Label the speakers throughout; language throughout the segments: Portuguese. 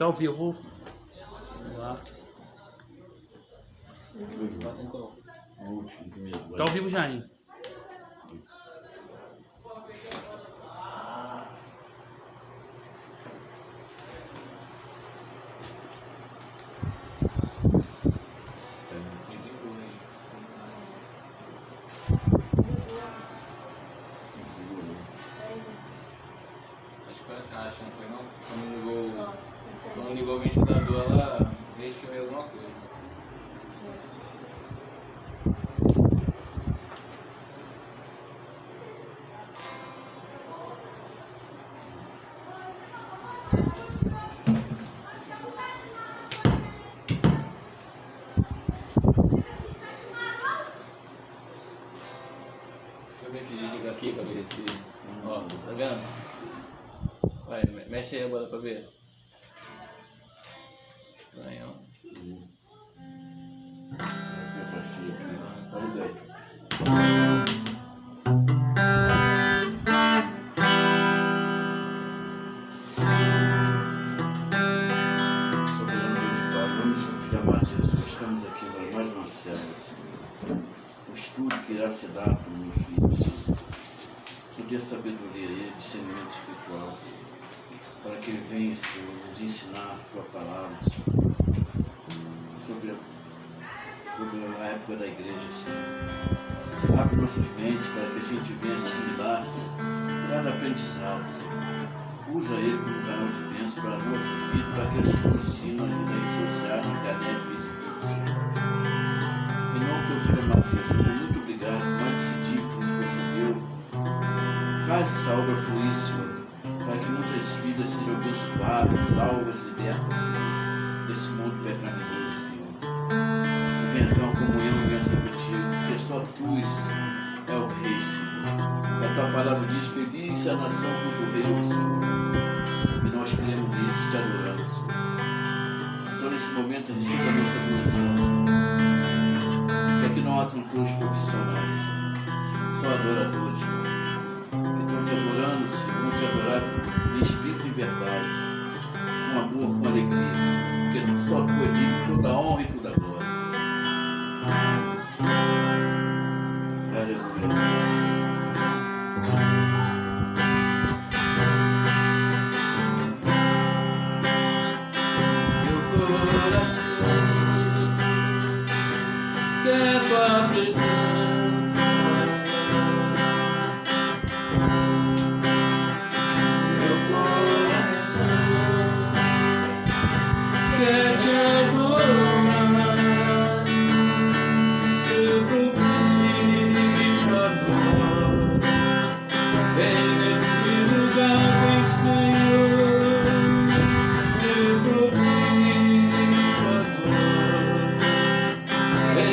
Speaker 1: Tá ao vivo. Vamos lá. Tá ao vivo já, hein?
Speaker 2: Acho que foi a caixa, não foi não? Quando ligou o ventilador, ela mexeu em alguma coisa. Deixa eu ver aqui, liga aqui pra ver se... Ó, tá vendo? Vai, mexe aí agora pra ver. Ganhou. Olha aí.
Speaker 3: Soberano Deus e Pai, vamos filho amado Jesus, estamos aqui para mais uma célula, Senhor. O estudo que irá se dar para os meus filhos, Senhor. Tu dê sabedoria e discernimento espiritual, para que ele venha, Senhor, nos ensinar a tua palavra, Senhor, sobre a época da igreja, Senhor. Abre nossas mentes para que a gente venha assimilar, Senhor, cada aprendizado, Senhor. Usa ele como canal de bênção para nossos vídeos, para que eles se aproximem nas redes sociais, na internet, Facebook, Senhor. Em nome do teu filho amado Jesus, muito obrigado por mais esse dia que tu nos concedeu. Faz essa obra fluir, Senhor, para que muitas vidas sejam abençoadas, salvas, libertas, Senhor, desse mundo pecaminoso, Senhor. E venha ter uma comunhão e aliança contigo, porque só tu é o Rei, Senhor. E a tua palavra diz: feliz é a nação cujo rei é o Senhor. E nós cremos nisso e te adoramos, Senhor. Então, nesse momento, receba a nossa adoração, Senhor. É que não há cantores profissionais, Senhor. Só adoradores, Senhor. Que estão te adorando, Senhor. Vão te adorar em espírito e em verdade, com amor, com alegria, Senhor. Porque só tu é digno de toda a honra e toda a glória. Aleluia.
Speaker 2: Quer tua presença, meu coração quer te adorar, eu compreendo amor, vem nesse lugar, vem Senhor, eu compreendo amor, vem.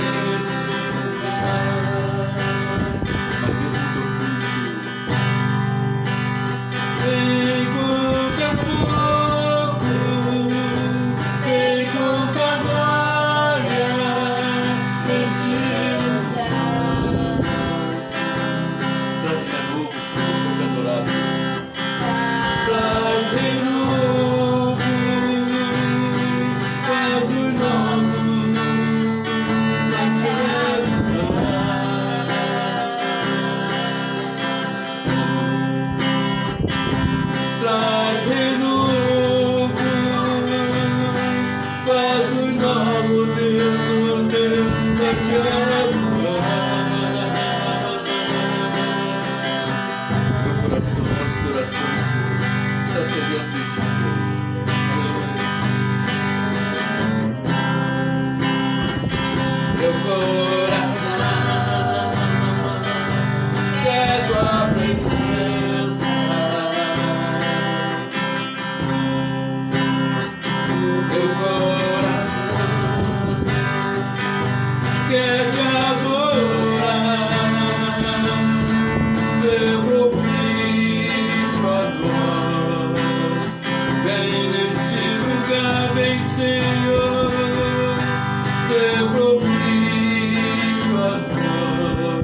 Speaker 2: Nosso coração, Senhor, está sedento de ti, Deus. Meu coração quer tua presença. Meu coração quer te adorar. Meu propósito vem nesse lugar, vem Senhor, teu propício amor,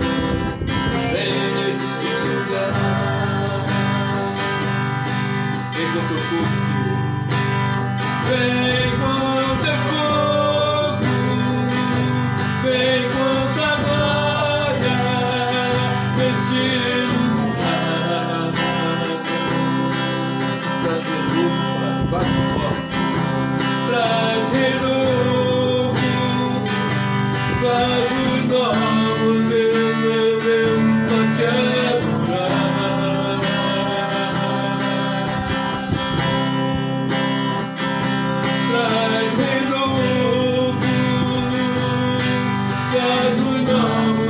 Speaker 2: vem nesse lugar, vem com teu fogo, Senhor,
Speaker 4: Vem com teu fogo, vem com tua glória, nesse lugar.
Speaker 2: Traz renovo, Pai. Bate forte.
Speaker 4: Traz renovo, faz o novo, Deus, meu Deus, pra te adorar. Traz renovo, faz o novo,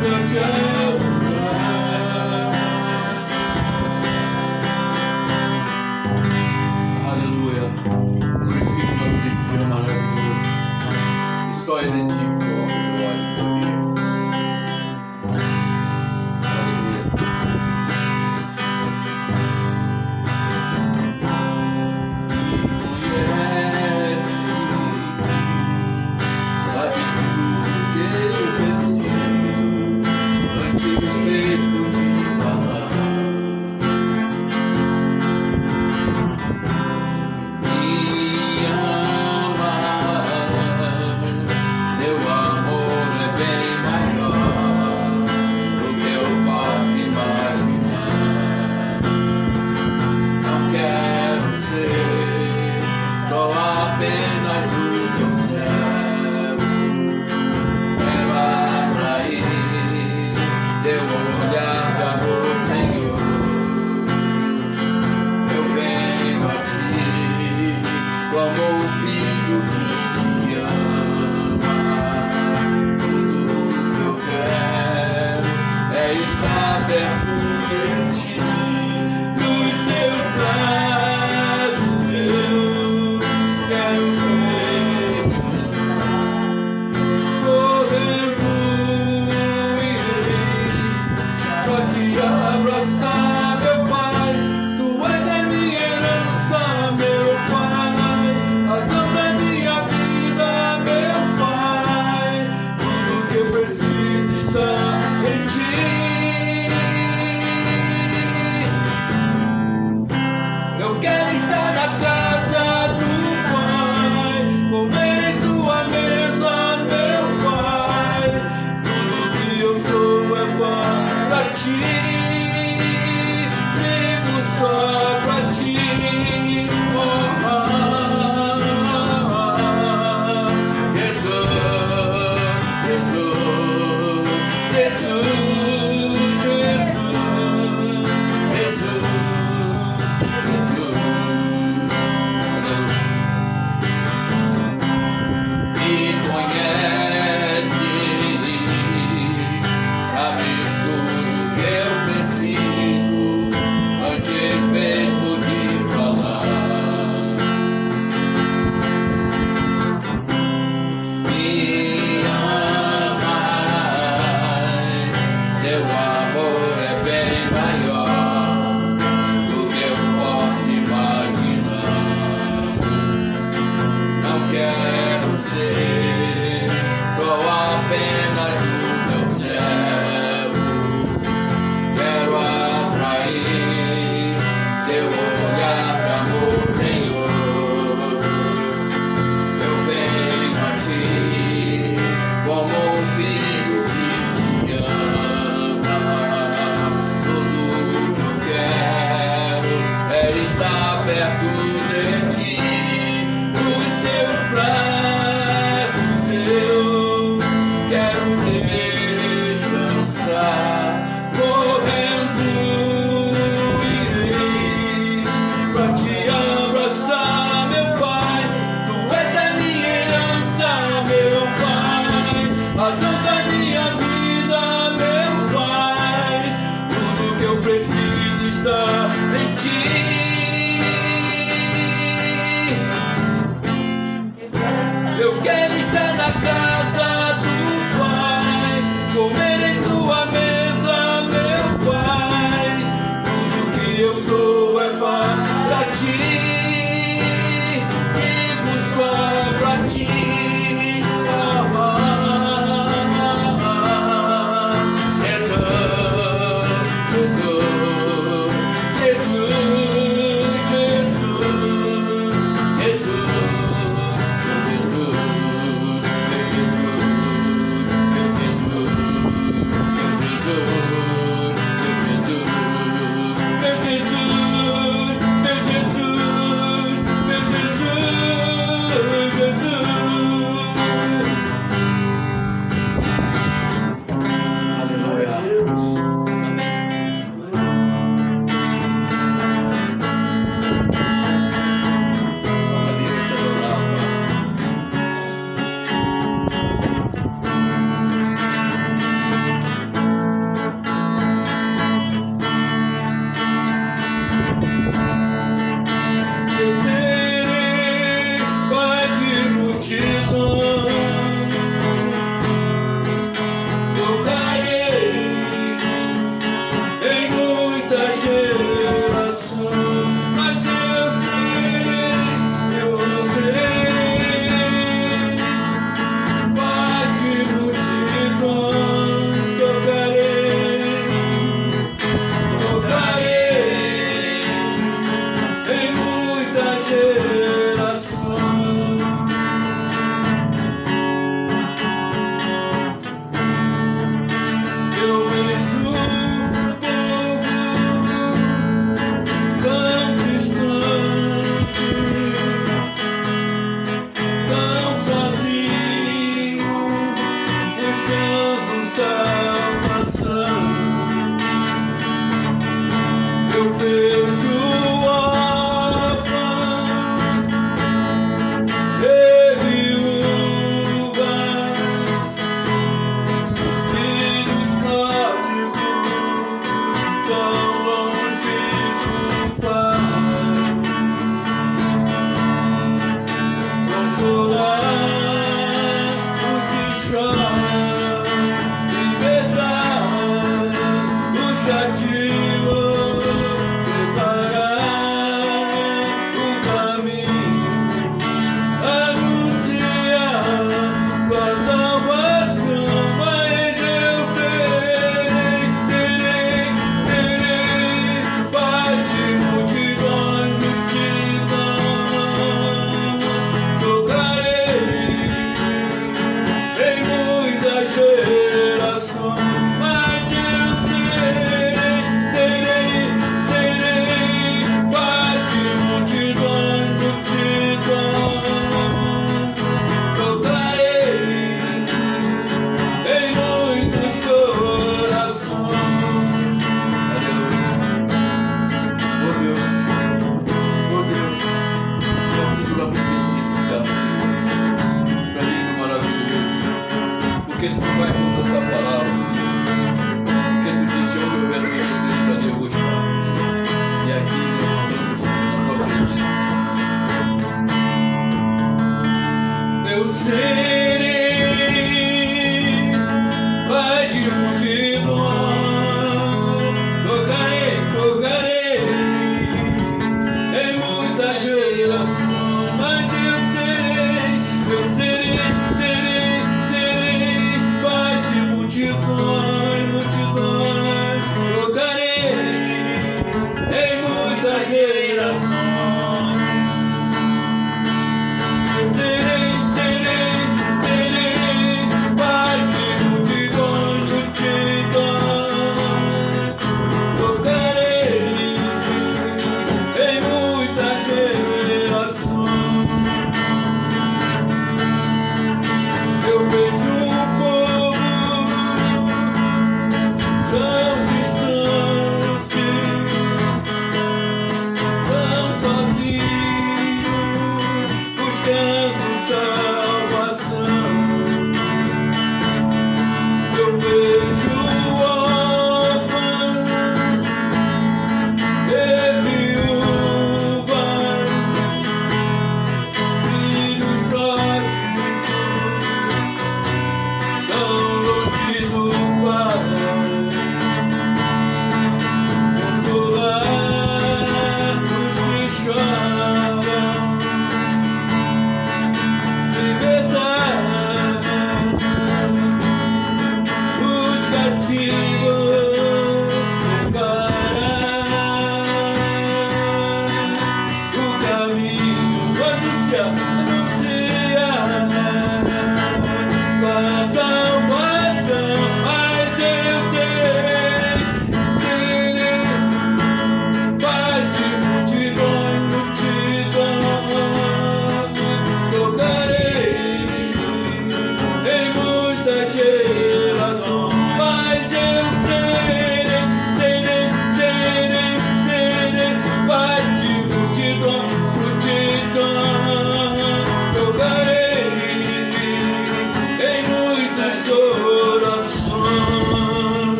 Speaker 4: pra te adorar.
Speaker 2: Aleluia. Glorifica o nome desse Deus maravilhoso. E só Ele é digno de honra, glória e poder. Aleluia. Me conhece, sabes tudo que eu preciso, antes mesmo de falar. Me ama, teu amor é bem maior do que eu posso imaginar. Não quero ser só apenas o teu servo, quero atrair teu olhar de amor, Senhor. Eu venho a ti como um filho que te ama. Tudo que eu quero é estar perto de ti.
Speaker 4: Nos seus braços eu quero descansar. Correndo irei pra te abraçar, meu Pai. Tu és a minha herança, meu Pai, razão da minha vida, meu Pai. Tudo que eu preciso está em ti. Eu quero estar na casa do Pai, comer em sua mesa, meu Pai. Tudo que eu sou é para ti, vivo só pra ti. Oh,
Speaker 2: Jesus, Jesus, Jesus, Jesus, Jesus, Jesus. Me conhece, sabes tudo que eu preciso, antes mesmo de falar. Me ama, teu amor é bem maior do que eu posso imaginar. Não quero ser só apenas o teu servo, quero atrair teu olhar de amor, Senhor. Eu venho a ti como um filho que te ama. Tudo que eu quero é estar perto de ti.
Speaker 4: nos seus braços eu quero descansar. Correndo irei pra te abraçar, meu Pai. Tu és a minha herança, meu Pai, razão da minha vida, meu Pai. Tudo que eu preciso está em ti. Eu quero estar na casa do Pai, comer em sua mesa, meu Pai. Tudo que eu sou é para ti, vivo só pra ti.
Speaker 2: Jesus, Jesus, Jesus.
Speaker 4: serei, Pai de multidão, tocarei, tocarei em muitas gerações, mas eu serei, serei, Pai de multidões, multidões, tocarei em muitas gerações. Serei, Pai de multidões, multidões, tocarei em muitas gerações.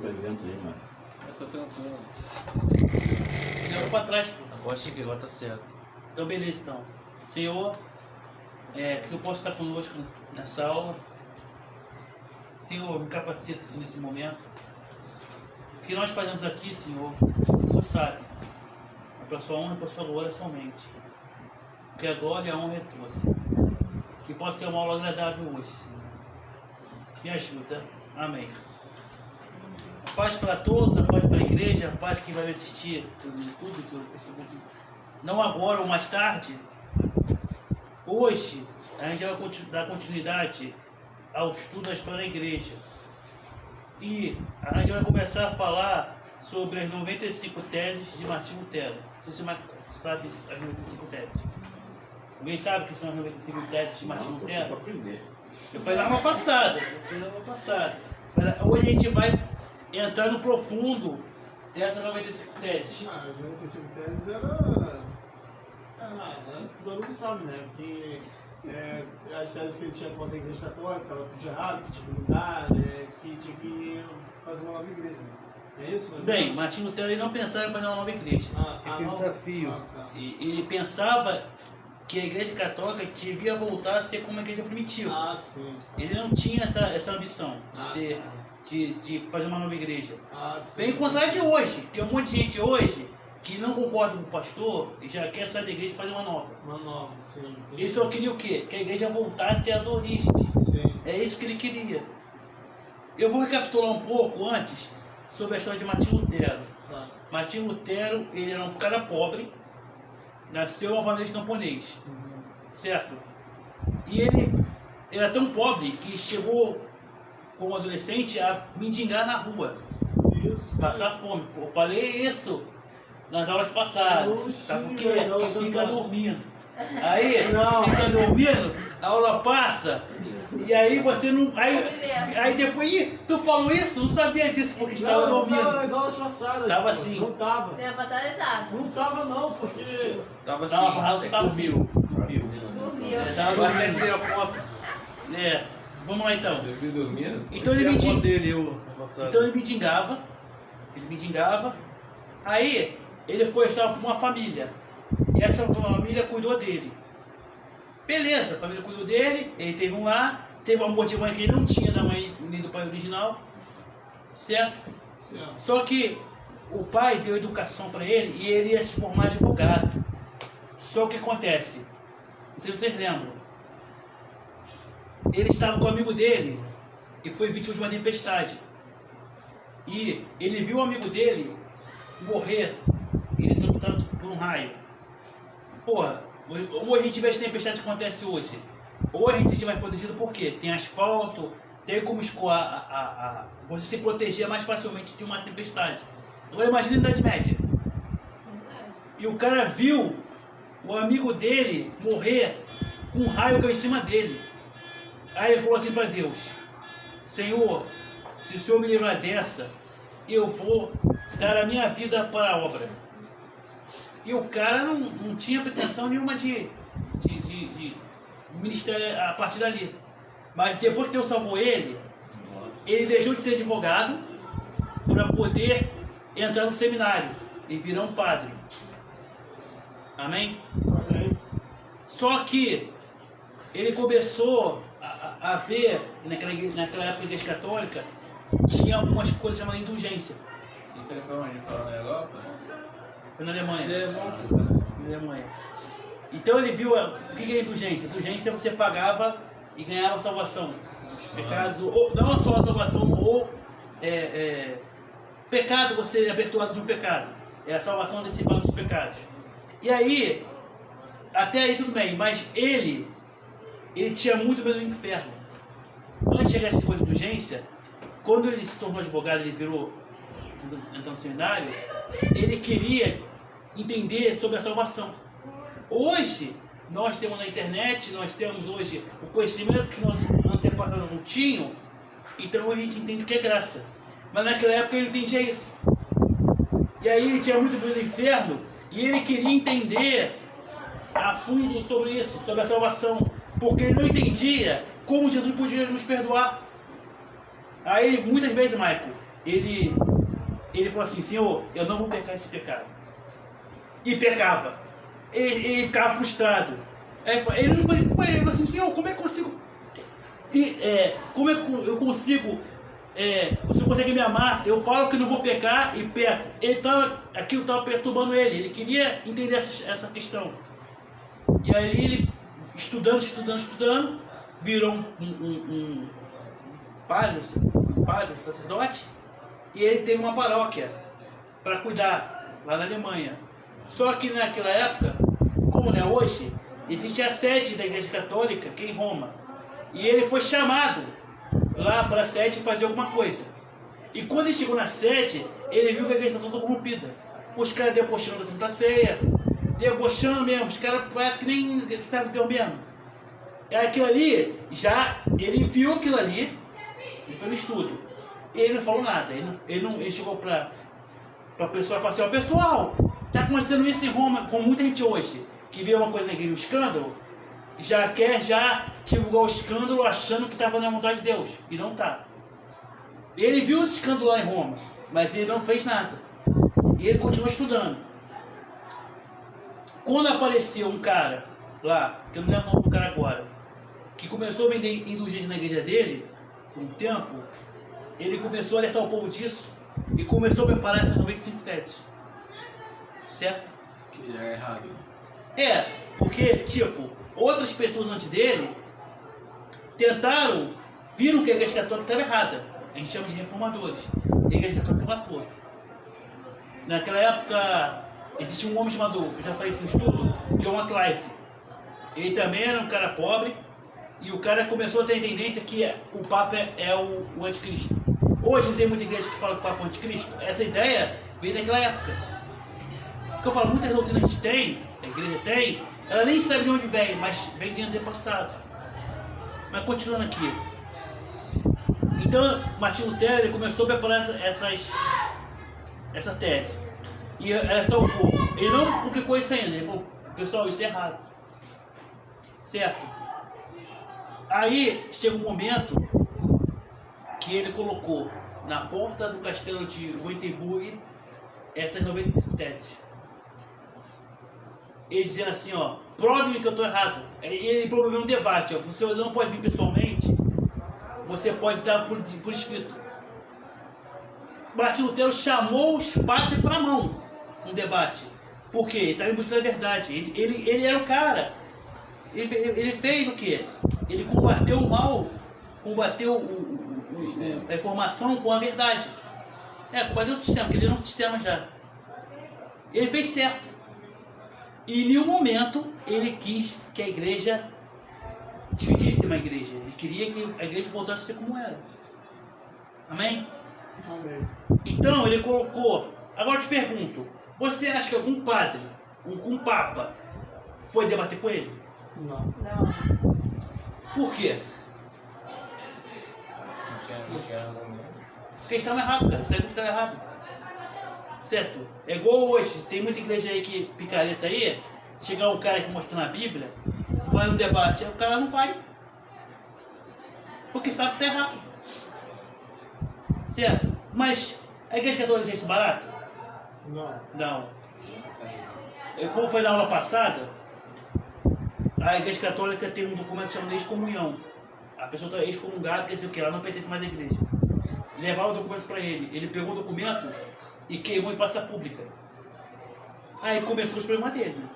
Speaker 3: pro evento aí, mano.
Speaker 4: Eu tô tranquilo.
Speaker 1: Leva pra trás, pô. Agora cheguei, agora tá certo. Então, beleza, então. Senhor, que eu possa estar conosco nessa aula. Senhor, me capacita nesse momento. O que nós fazemos aqui, Senhor, o Senhor sabe. É para sua honra e para sua glória somente. Que a glória e a honra é tua, Senhor. Que possa ter uma aula agradável hoje, Senhor. Me ajuda. Amém. A paz para todos, a paz para a igreja, a paz que vai me assistir pelo YouTube, pelo Facebook. Não agora ou mais tarde. Hoje, a gente vai dar continuidade ao estudo da história da igreja. E a gente vai começar a falar sobre as 95 teses de Martinho Lutero. Não sei se você sabe as 95 teses. Alguém sabe o que são as 95 teses de Martinho Lutero?
Speaker 3: Para aprender.
Speaker 1: Eu falei na aula passada. Hoje a gente vai entrar no profundo dessas 95 teses.
Speaker 5: As 95 teses todo mundo sabe, né? Porque as teses que ele tinha contra a igreja católica, estava tudo errado, que tinha que mudar, né? Que tinha que fazer uma nova igreja. É isso?
Speaker 1: Bem, Martinho Lutero ele não pensava em fazer uma nova igreja.
Speaker 5: Aquele
Speaker 6: desafio.
Speaker 1: E ele pensava que a igreja católica devia voltar a ser como a igreja primitiva.
Speaker 5: Sim.
Speaker 1: Ele não tinha essa ambição de fazer uma nova igreja.
Speaker 5: Sim.
Speaker 1: Bem o contrário de hoje. Tem um monte de gente hoje que não concorda com o pastor e já quer sair da igreja e fazer uma nova.
Speaker 5: Uma nova, sim.
Speaker 1: Ele só queria o quê? Que a igreja voltasse às origens.
Speaker 5: Sim.
Speaker 1: É isso que ele queria. Eu vou recapitular um pouco antes sobre a história de Martinho Lutero.
Speaker 5: Tá.
Speaker 1: Martinho Lutero, ele era um cara pobre, nasceu em uma família de camponês, certo? E ele era tão pobre que chegou, como adolescente, a mendigar na rua,
Speaker 5: Isso.
Speaker 1: passar fome. Eu falei isso nas aulas passadas, sabe por quê?
Speaker 5: nas aulas
Speaker 1: Porque fica
Speaker 5: passadas.
Speaker 1: dormindo. Aí,
Speaker 5: Não.
Speaker 1: fica dormindo, a aula passa, e aí você não... Aí depois, ih, tu falou isso? Não sabia disso, porque estava
Speaker 5: Não tava
Speaker 1: dormindo.
Speaker 5: nas aulas passadas.
Speaker 1: Tava
Speaker 5: pô.
Speaker 1: assim.
Speaker 5: Não tava.
Speaker 7: Semana passada ele tava.
Speaker 5: Não tava não, porque...
Speaker 4: Tava
Speaker 1: Tava,
Speaker 4: assim.
Speaker 1: você tava assim.
Speaker 7: Dormiu.
Speaker 1: Tava
Speaker 4: Agora
Speaker 1: dormindo.
Speaker 4: tirar a foto.
Speaker 1: Vamos lá então.
Speaker 4: Você viu dormindo?
Speaker 1: Então ele
Speaker 4: Tirei a
Speaker 1: mentiu.
Speaker 4: foto dele, eu.
Speaker 1: Então ele mendigava, aí ele foi estar com uma família, e essa família cuidou dele. Beleza, a família cuidou dele, ele teve um lar, teve um amor de mãe que ele não tinha da mãe nem do pai original, certo?
Speaker 5: Certo.
Speaker 1: Só que o pai deu educação para ele e ele ia se formar advogado. Só que o que acontece? Não sei se vocês lembram. Ele estava com o amigo dele e foi vítima de uma tempestade. E ele viu o amigo dele morrer, eletrocutado por um raio. Porra, ou a gente vê essa tempestade que acontece hoje, ou a gente se sente mais protegido porque tem asfalto, tem como escoar, você se proteger mais facilmente de uma tempestade. Agora imagina a Idade Média. E o cara viu o amigo dele morrer com um raio que caiu em cima dele. Aí ele falou assim para Deus: Senhor, se o Senhor me livrar dessa, eu vou dar a minha vida para a obra. E o cara não tinha pretensão nenhuma de ministério a partir dali. Mas depois que Deus salvou ele deixou de ser advogado para poder entrar no seminário e virar um padre. Amém? Só que ele começou a ver, naquela época, a igreja católica tinha algumas coisas chamadas indulgência.
Speaker 4: Isso aí foi onde? Falou na Europa?
Speaker 1: Foi na Alemanha.
Speaker 4: É,
Speaker 1: Na Alemanha. Então ele viu o que é indulgência. Indulgência você pagava e ganhava salvação. Pecados, ou não só a salvação, ou pecado, você é aberturado de um pecado. É a salvação antecipada dos pecados. E aí, até aí tudo bem, mas ele tinha muito medo do inferno. Antes de chegar a esse coisa de indulgência, quando ele se tornou advogado, ele virou então no seminário, ele queria entender sobre a salvação. Hoje, nós temos na internet, nós temos hoje o conhecimento que nossos antepassados não tinham, então a gente entende o que é graça. Mas naquela época ele não entendia isso. E aí ele tinha muito medo do inferno, e ele queria entender a fundo sobre isso, sobre a salvação, porque ele não entendia como Jesus podia nos perdoar. Aí muitas vezes, Michael, ele falou assim, Senhor, eu não vou pecar esse pecado. E pecava. Ele ficava frustrado. Aí ele falou assim, Senhor, como é que eu consigo... como é que eu consigo... o Senhor consegue me amar? Eu falo que não vou pecar e peco. Aquilo estava perturbando ele. Ele queria entender essa questão. E aí ele, estudando, virou um padre, sacerdote, e ele teve uma paróquia para cuidar lá na Alemanha. Só que naquela época, como não é hoje, existia a sede da Igreja Católica, que é em Roma. E ele foi chamado lá para a sede fazer alguma coisa. E quando ele chegou na sede, ele viu que a igreja estava toda corrompida. Os caras debochando da Santa Ceia, debochando mesmo, os caras parece que nem estavam Deus mesmo. E aquilo ali, ele viu aquilo ali, ele foi no estudo. E ele não falou nada, ele chegou para a pessoa e falou assim, ó, pessoal, está acontecendo isso em Roma, com muita gente hoje, que vê uma coisa na igreja, um escândalo, já divulgar o escândalo achando que estava na vontade de Deus, e não está. Ele viu esse escândalo lá em Roma, mas ele não fez nada. E ele continuou estudando. Quando apareceu um cara lá, que eu não lembro o nome do cara agora, que começou a vender indulgência na igreja dele, por um tempo, ele começou a alertar o povo disso e começou a preparar essas 95 teses. Certo?
Speaker 4: Que já é errado.
Speaker 1: Porque, tipo, outras pessoas antes dele viram que a igreja católica estava errada. A gente chama de reformadores. A igreja católica matou. Naquela época, existia um homem chamado, eu já falei no estudo, John Wycliffe. Ele também era um cara pobre, e o cara começou a ter a tendência que o Papa é o anticristo. Hoje não tem muita igreja que fala que o Papa é o anticristo. Essa ideia veio daquela época. Porque eu falo, muitas doutrinas a gente tem, a igreja tem, ela nem sabe de onde vem, mas vem de antepassado. Mas continuando aqui. Então, Martinho Lutero ele começou a preparar essa tese. E alertar o povo. Ele não publicou isso ainda. Ele falou, pessoal, isso é errado. Certo? Aí, chega um momento que ele colocou na porta do castelo de Wittenberg essas 95 teses. Ele dizia assim, ó, prove-me que eu estou errado. Ele promoveu um debate, ó, você não pode vir pessoalmente, você pode dar por escrito. Martinho Lutero chamou os padres para a mão no debate. Por quê? Ele estava em busca da verdade. Ele era o cara. Ele fez o quê? Ele combateu o mal, combateu a informação com a verdade. Combateu o sistema, porque ele era um sistema já. Ele fez certo. E em nenhum momento ele quis que a igreja dividisse uma igreja. Ele queria que a igreja voltasse a ser como era. Amém?
Speaker 5: Amém.
Speaker 1: Então ele colocou. Agora eu te pergunto: você acha que algum padre, algum papa, foi debater com ele?
Speaker 5: Não.
Speaker 1: Por quê?
Speaker 4: Não tinha argumento.
Speaker 1: Porque eles estavam errados, cara. Certo que estava errado. Certo? É igual hoje. Tem muita igreja aí que picareta aí. Chegar um cara que mostra na Bíblia, vai no debate, aí o cara não vai. Porque sabe que está errado. Certo? Mas a igreja católica é isso barato? Não. Como foi na aula passada, a igreja católica tem um documento chamado excomunhão. A pessoa está excomungada, quer dizer o que? Ela não pertence mais à igreja. Levar o documento para ele. Ele pegou o documento e queimou em praça pública. Aí começou os problemas dele. Né?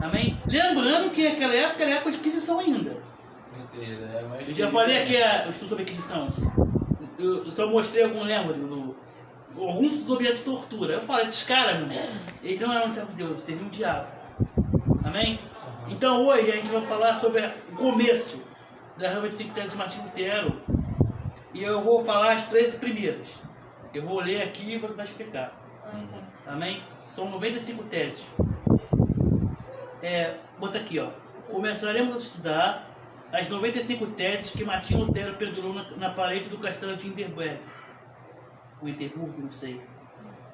Speaker 1: Amém? Lembrando que naquela época era época de Inquisição ainda. Eu já falei aqui eu estou sobre a Inquisição. Eu só mostrei algum lembro alguns dos objetos de tortura. Eu falo, esses caras, meu irmão, eles não eram servos de Deus, eles seriam um diabo. Amém? Então hoje a gente vai falar sobre o começo das 95 teses de Martinho Lutero. E eu vou falar as 13 primeiras. Eu vou ler aqui e vou tentar explicar. Amém? São 95 teses. Bota aqui, ó. Começaremos a estudar as 95 teses que Martinho Lutero pendurou na parede do castelo de Wittenberg. Wittenberg, não sei.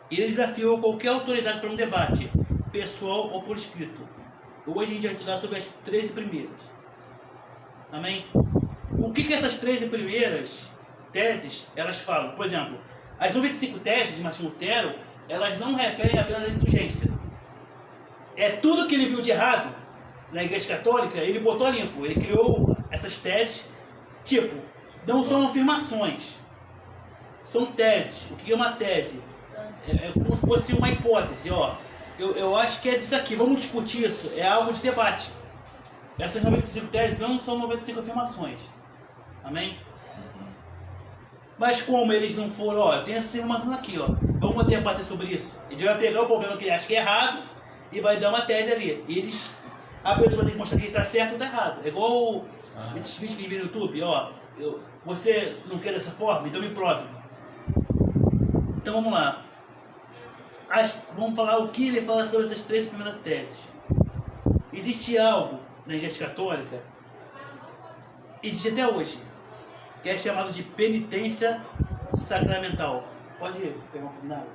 Speaker 1: Ele desafiou qualquer autoridade para um debate, pessoal ou por escrito. Hoje a gente vai estudar sobre as 13 primeiras. Amém? O que essas 13 primeiras teses, elas falam? Por exemplo, As 95 teses de Martim Lutero, elas não referem apenas à indulgência. É tudo que ele viu de errado na Igreja Católica, ele botou limpo. Ele criou essas teses, tipo, não são afirmações, são teses. O que é uma tese? É como se fosse uma hipótese, ó. Eu acho que é disso aqui, vamos discutir isso, é algo de debate. Essas 95 teses não são 95 afirmações. Amém? Mas como eles não foram, ó, eu tenho essas afirmações aqui, ó. Vamos debater sobre isso. Ele vai pegar o problema que ele acha que é errado e vai dar uma tese ali. E a pessoa tem que mostrar que está certo ou está errado. É igual esses vídeos que ele vê no YouTube, ó. Você não quer dessa forma? Então me prove. Então vamos lá. Vamos falar o que ele fala sobre essas 3 primeiras teses. Existe algo na Igreja Católica, existe até hoje, que é chamado de penitência sacramental. Pode pegar um pouquinho d'água?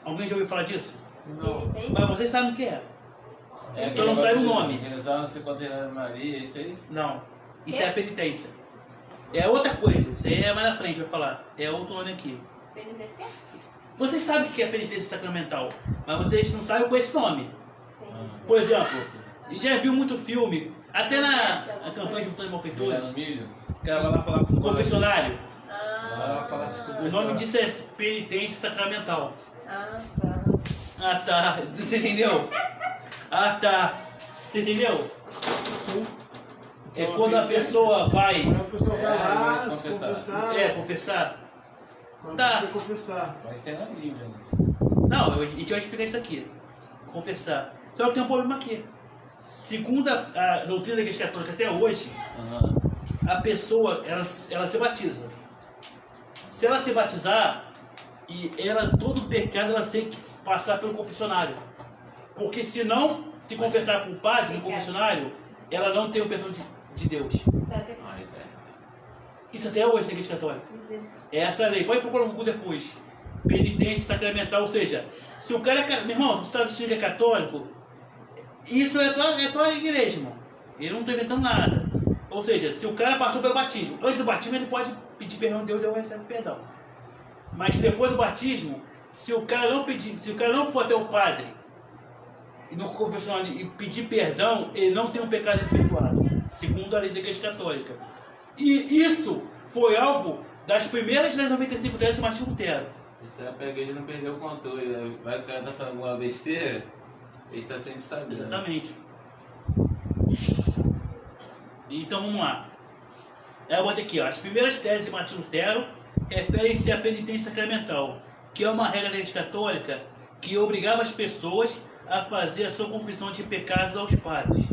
Speaker 1: Alguém já ouviu falar disso?
Speaker 5: Não.
Speaker 1: Mas vocês sabem o que é. Só não sabe o nome.
Speaker 4: Rezar não sei quanto é Maria, é isso aí?
Speaker 1: Não. Isso é a penitência. É outra coisa. Isso aí é mais na frente, vai falar. É outro nome aqui.
Speaker 6: Penitência?
Speaker 1: Vocês sabem o que é penitência sacramental, mas vocês não sabem com esse nome. Por exemplo, já viu muito filme, até na campanha de Botão de Malfeitores,
Speaker 4: Milho?
Speaker 2: O cara vai lá falar com
Speaker 1: no confessionário,
Speaker 4: Vai lá falar assim com
Speaker 1: o nome disso é penitência sacramental.
Speaker 6: Ah, tá.
Speaker 1: Ah tá, você entendeu? Ah tá, você entendeu?
Speaker 5: Sim.
Speaker 1: É quando a pessoa vai
Speaker 5: Aí a pessoa vai lá,
Speaker 4: vai se
Speaker 5: se
Speaker 4: confessar.
Speaker 5: confessar.
Speaker 1: confessar.
Speaker 5: Quando
Speaker 1: Tá.
Speaker 5: você confessar.
Speaker 4: Mas tem na Bíblia.
Speaker 1: Não, a gente vai explicar isso aqui. Confessar. Só que tem um problema aqui. Segundo a doutrina da Igreja Católica até hoje, a pessoa, ela se batiza. Se ela se batizar, todo pecado ela tem que passar pelo confessionário. Porque se não se confessar com o padre no confessionário, ela não tem o perdão de Deus. Isso até hoje na Igreja Católica. É essa a lei. Pode procurar um Google depois. Penitência sacramental, ou seja, se o cara é... Meu irmão, se você está vestido é católico, isso é tua igreja, irmão. Ele não está inventando nada. Ou seja, se o cara passou pelo batismo, antes do batismo ele pode pedir perdão de Deus, Deus recebe perdão. Mas depois do batismo, se o cara não for até o padre e no confessionário e pedir perdão, ele não tem um pecado perdoado, segundo a lei da Igreja Católica. E isso foi algo das primeiras das 95 teses de Martim Lutero.
Speaker 4: Isso é pra igreja não perder o controle, né? Vai que o cara tá falando alguma besteira, ele está sempre sabendo.
Speaker 1: Exatamente. Então vamos lá. Eu botei aqui, ó. As primeiras teses de Martim Lutero referem-se à penitência sacramental, que é uma regra da Igreja Católica que obrigava as pessoas a fazer a sua confissão de pecados aos padres.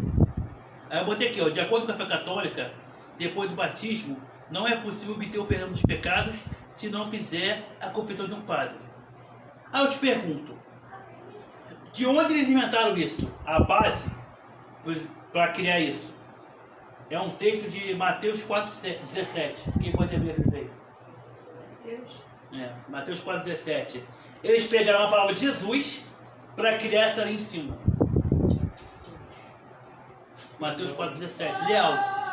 Speaker 1: Aí eu botei aqui, ó. De acordo com a fé católica, depois do batismo, não é possível obter o perdão dos pecados se não fizer a confissão de um padre. Aí eu te pergunto, de onde eles inventaram isso? A base para criar isso? É um texto de Mateus 4,17. Quem pode abrir a Bíblia aí?
Speaker 6: Deus.
Speaker 1: Mateus 4,17. Eles pegaram a palavra de Jesus para criar essa ali em cima. Mateus 4,17. Lê alto.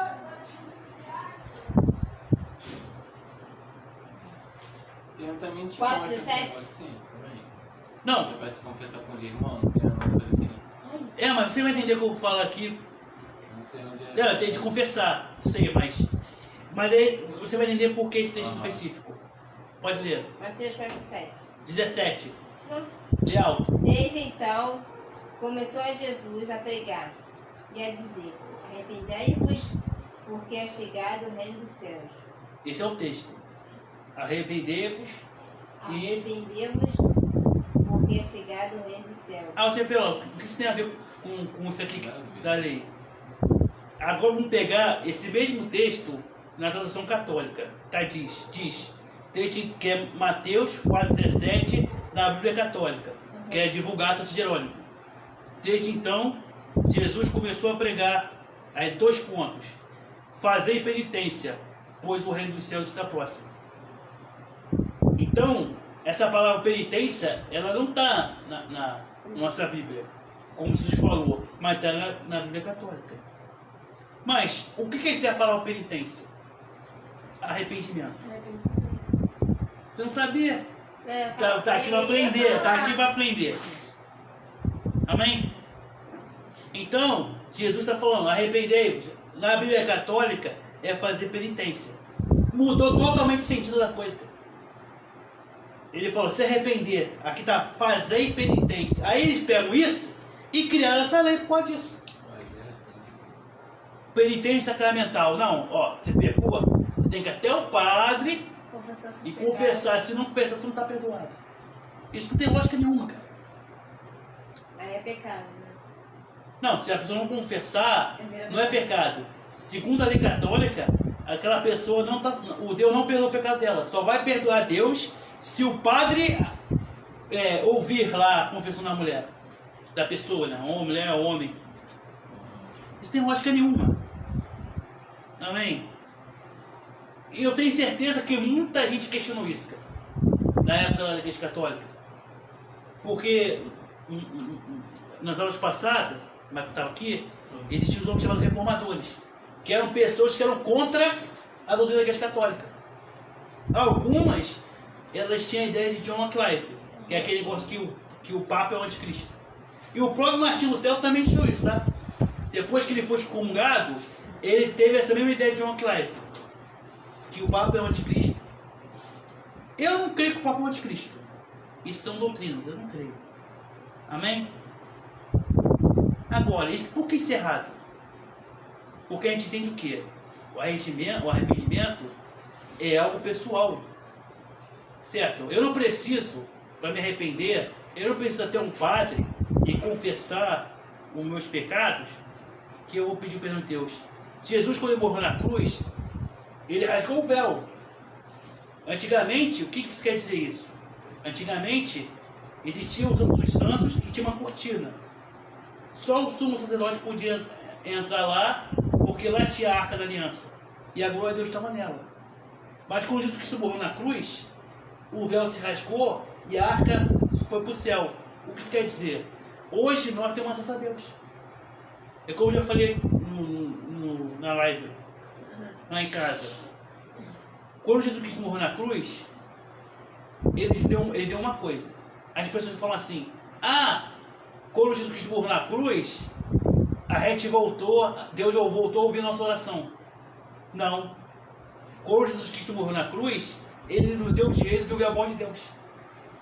Speaker 4: Tem também tipo
Speaker 6: 4:17?
Speaker 4: assim, também.
Speaker 1: Não,
Speaker 4: Vai se confessar com o irmão, não tem uma coisa assim.
Speaker 1: mas você vai entender o que eu falo aqui.
Speaker 4: Não sei onde é.
Speaker 1: Tem de confessar, sei, mas aí você vai entender por que esse texto específico. Pode ler.
Speaker 6: Mateus 47.
Speaker 1: 17. Lê alto.
Speaker 6: Desde então, começou a Jesus a pregar e a dizer: arrependei-vos, porque é chegado o reino dos céus.
Speaker 1: Esse é o texto. Arrependei-vos e...
Speaker 6: Arrependei-vos, porque é chegado o reino dos céus.
Speaker 1: Você falou, o que isso tem a ver com isso aqui da lei? Agora vamos pegar esse mesmo texto na tradução católica. Tá, diz, que é Mateus 4,17 na Bíblia Católica, que é de Vulgata de Jerônimo. Desde então, Jesus começou a pregar aí 2 pontos. Fazei penitência, pois o reino dos céus está próximo. Então, essa palavra penitência, ela não está na nossa Bíblia, como Jesus falou, mas está na Bíblia Católica. Mas, o que quer dizer a palavra penitência? Arrependimento. Você não sabia?
Speaker 6: É,
Speaker 1: Tá aqui para aprender, tá aqui para aprender. Amém? Então, Jesus está falando, arrependei-vos. Na Bíblia Católica é fazer penitência. Mudou totalmente o sentido da coisa. Ele falou, se arrepender. Aqui está, fazer penitência. Aí eles pegam isso e criaram essa lei por causa disso. Penitência sacramental. Não, ó, você pecou, tem que ir até o padre e confessar. Se não confessar, tu não está perdoado. Isso não tem lógica nenhuma, cara.
Speaker 6: Aí é pecado.
Speaker 1: Não, se a pessoa não confessar, não é pecado. Segundo a lei católica, aquela pessoa não tá, o Deus não perdoa o pecado dela. Só vai perdoar Deus se o padre ouvir lá a confissão da mulher, da pessoa, né? Ou mulher, ou homem. Isso tem lógica nenhuma. Amém? E eu tenho certeza que muita gente questionou isso, cara, na época da Igreja Católica. Porque nas aulas passadas, mas que estava aqui, existiam os homens chamados reformadores, que eram pessoas que eram contra a doutrina da Igreja Católica. Algumas, elas tinham a ideia de John Wycliffe, que é aquele negócio que o Papa é o anticristo. E o próprio Martinho Lutero também tinha isso, tá? Depois que ele foi excomungado, ele teve essa mesma ideia de John Wycliffe, que o Papa é o anticristo. Eu não creio que o Papa é o anticristo. Isso são doutrinas, eu não creio. Amém? Agora, por que isso é errado? Porque a gente entende o quê? O arrependimento é algo pessoal. Certo? Eu não preciso, para me arrepender, eu não preciso ter um padre e confessar os meus pecados que eu vou pedir perdão de Deus. Jesus, quando ele morreu na cruz, ele rasgou o véu. Antigamente, o que isso quer dizer isso? Antigamente, existiam os santos e tinha uma cortina. Só o sumo sacerdote podia entrar lá, porque lá tinha a arca da aliança. E a glória de Deus estava nela. Mas quando Jesus Cristo morreu na cruz, o véu se rasgou e a arca foi para o céu. O que isso quer dizer? Hoje nós temos acesso a Deus. É como eu já falei na live, lá em casa. Quando Jesus Cristo morreu na cruz, ele deu uma coisa. As pessoas falam assim, quando Jesus Cristo morreu na cruz, a gente voltou, Deus voltou a ouvir nossa oração. Não. Quando Jesus Cristo morreu na cruz, ele nos deu o direito de ouvir a voz de Deus.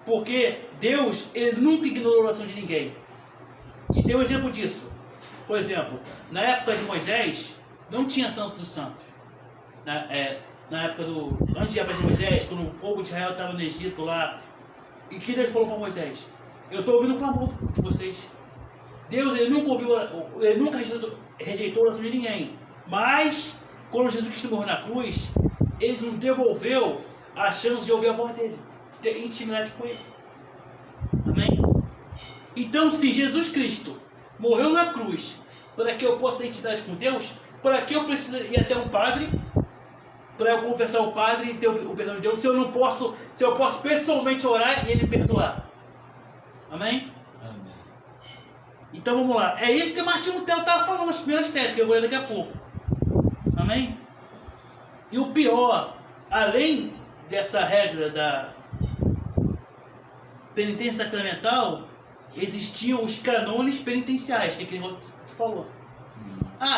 Speaker 1: Porque Deus, ele nunca ignorou a oração de ninguém. E deu exemplo disso. Por exemplo, na época de Moisés, não tinha Santo dos Santos. Na época antes de Moisés, quando o povo de Israel estava no Egito lá, e que Deus falou para Moisés? Eu estou ouvindo o clamor de vocês. Deus, ele nunca rejeitou a oração de ninguém. Mas, quando Jesus Cristo morreu na cruz, ele nos devolveu a chance de ouvir a voz dele, de ter intimidade com ele. Amém? Então, se Jesus Cristo morreu na cruz para que eu possa ter intimidade com Deus, para que eu preciso ir até um padre, para eu confessar o padre e ter o perdão de Deus, se eu posso pessoalmente orar e ele perdoar? Amém?
Speaker 2: Amém.
Speaker 1: Então vamos lá. É isso que o Martinho Lutero estava falando nas primeiras teses, que eu vou ler daqui a pouco. Amém? E o pior, além dessa regra da penitência sacramental, existiam os canones penitenciais, que é aquele que tu falou.